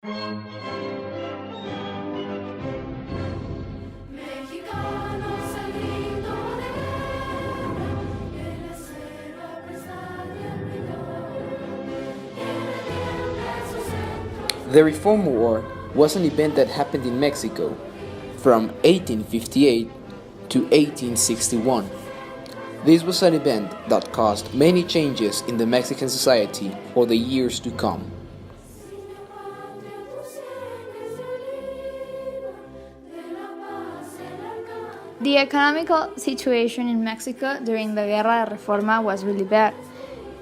The Reform War was an event that happened in Mexico from 1858 to 1861. This was an event that caused many changes in the Mexican society for the years to come. The economical situation in Mexico during the Guerra de Reforma was really bad.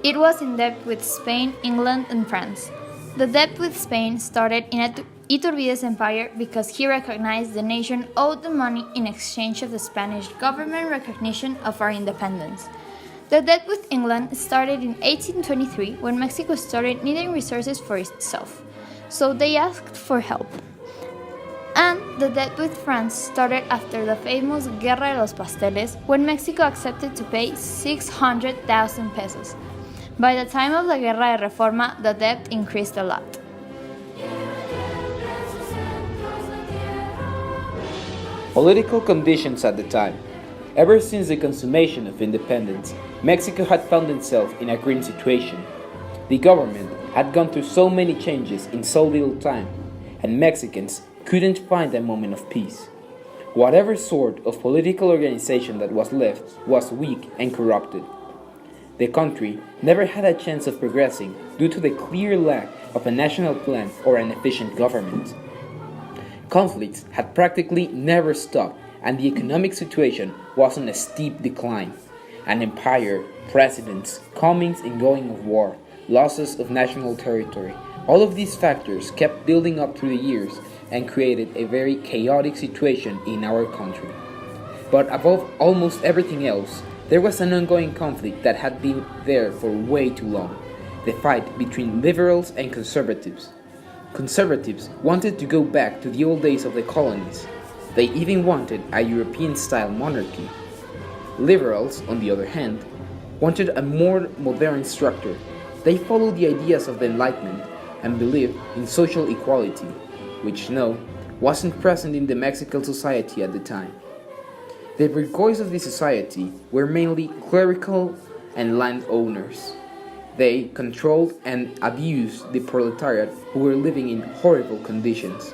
It was in debt with Spain, England, and France. The debt with Spain started in Iturbide's empire because he recognized the nation owed the money in exchange of the Spanish government recognition of our independence. The debt with England started in 1823 when Mexico started needing resources for itself, so they asked for help. And the debt with France started after the famous Guerra de los Pasteles when Mexico accepted to pay 600,000 pesos. By the time of the Guerra de Reforma, the debt increased a lot. Political conditions at the time. Ever since the consummation of independence, Mexico had found itself in a grim situation. The government had gone through so many changes in so little time, and Mexicans couldn't find a moment of peace. Whatever sort of political organization that was left was weak and corrupted. The country never had a chance of progressing due to the clear lack of a national plan or an efficient government. Conflicts had practically never stopped, and the economic situation was on a steep decline. An empire, presidents, comings and going of war, losses of national territory, all of these factors kept building up through the years and created a very chaotic situation in our country. But above almost everything else, there was an ongoing conflict that had been there for way too long, the fight between liberals and conservatives. Conservatives wanted to go back to the old days of the colonies. They even wanted a European-style monarchy. Liberals, on the other hand, wanted a more modern structure. They followed the ideas of the Enlightenment and believed in social equality, which wasn't present in the Mexican society at the time. The bourgeois of the society were mainly clerical and landowners. They controlled and abused the proletariat who were living in horrible conditions.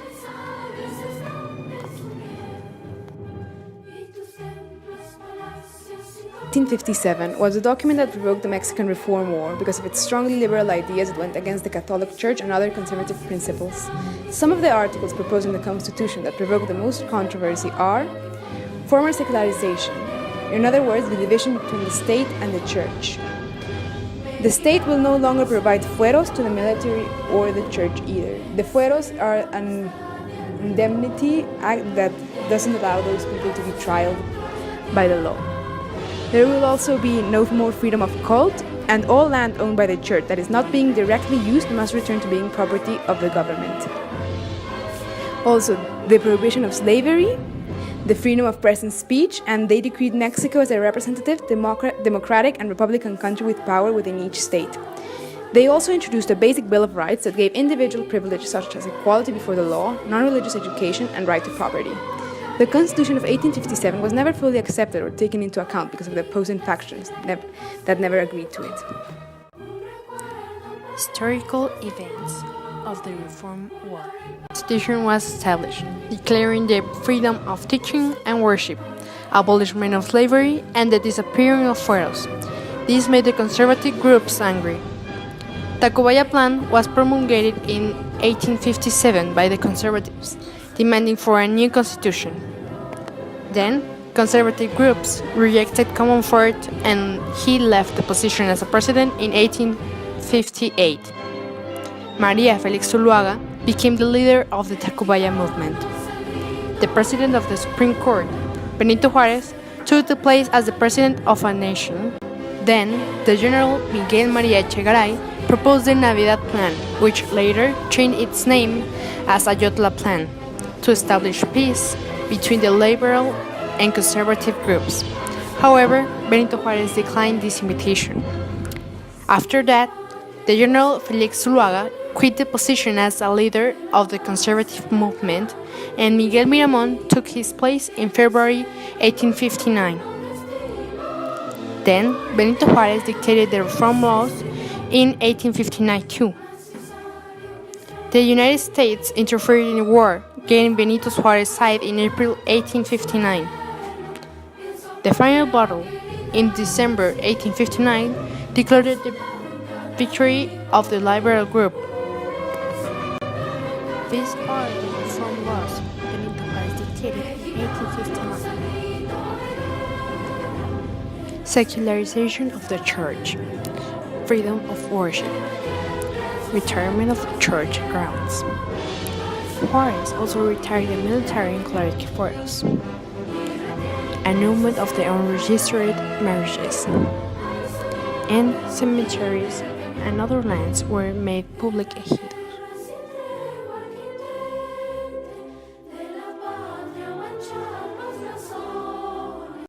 The 1857 was a document that provoked the Mexican Reform War because of its strongly liberal ideas that went against the Catholic Church and other conservative principles. Some of the articles proposed in the Constitution that provoked the most controversy are former secularization, in other words, the division between the state and the church. The state will no longer provide fueros to the military or the church either. The fueros are an indemnity act that doesn't allow those people to be tried by the law. There will also be no more freedom of cult, and all land owned by the church that is not being directly used must return to being property of the government. Also, the prohibition of slavery, the freedom of press and speech, and they decreed Mexico as a representative, democratic and republican country with power within each state. They also introduced a basic Bill of Rights that gave individual privileges such as equality before the law, non-religious education, and right to property. The Constitution of 1857 was never fully accepted or taken into account because of the opposing factions that never agreed to it. Historical events of the Reform War. The Constitution was established, declaring the freedom of teaching and worship, abolishment of slavery, and the disappearing of fueros. This made the conservative groups angry. Tacubaya Plan was promulgated in 1857 by the conservatives, demanding for a new constitution. Then, conservative groups rejected Comonfort and he left the position as a president in 1858. Maria Felix Zuluaga became the leader of the Tacubaya movement. The president of the Supreme Court, Benito Juárez, took the place as the president of a nation. Then, the General Miguel María Echegaray proposed the Navidad Plan, which later changed its name as Ayotla Plan, to establish peace between the liberal and conservative groups. However, Benito Juárez declined this invitation. After that, the General Felix Zuluaga quit the position as a leader of the conservative movement, and Miguel Miramón took his place in February 1859. Then, Benito Juárez dictated the reform laws in 1859 too. The United States interfered in the war, gaining Benito Juárez's side in April 1859. The final battle, in December 1859, declared the victory of the liberal group. These are the reform laws Benito Juárez dictated in 1859. Secularization of the Church, freedom of worship, retirement of church grounds. Juárez also retired the military and clerical forces, annulment of the unregistered marriages, and cemeteries and other lands were made public again.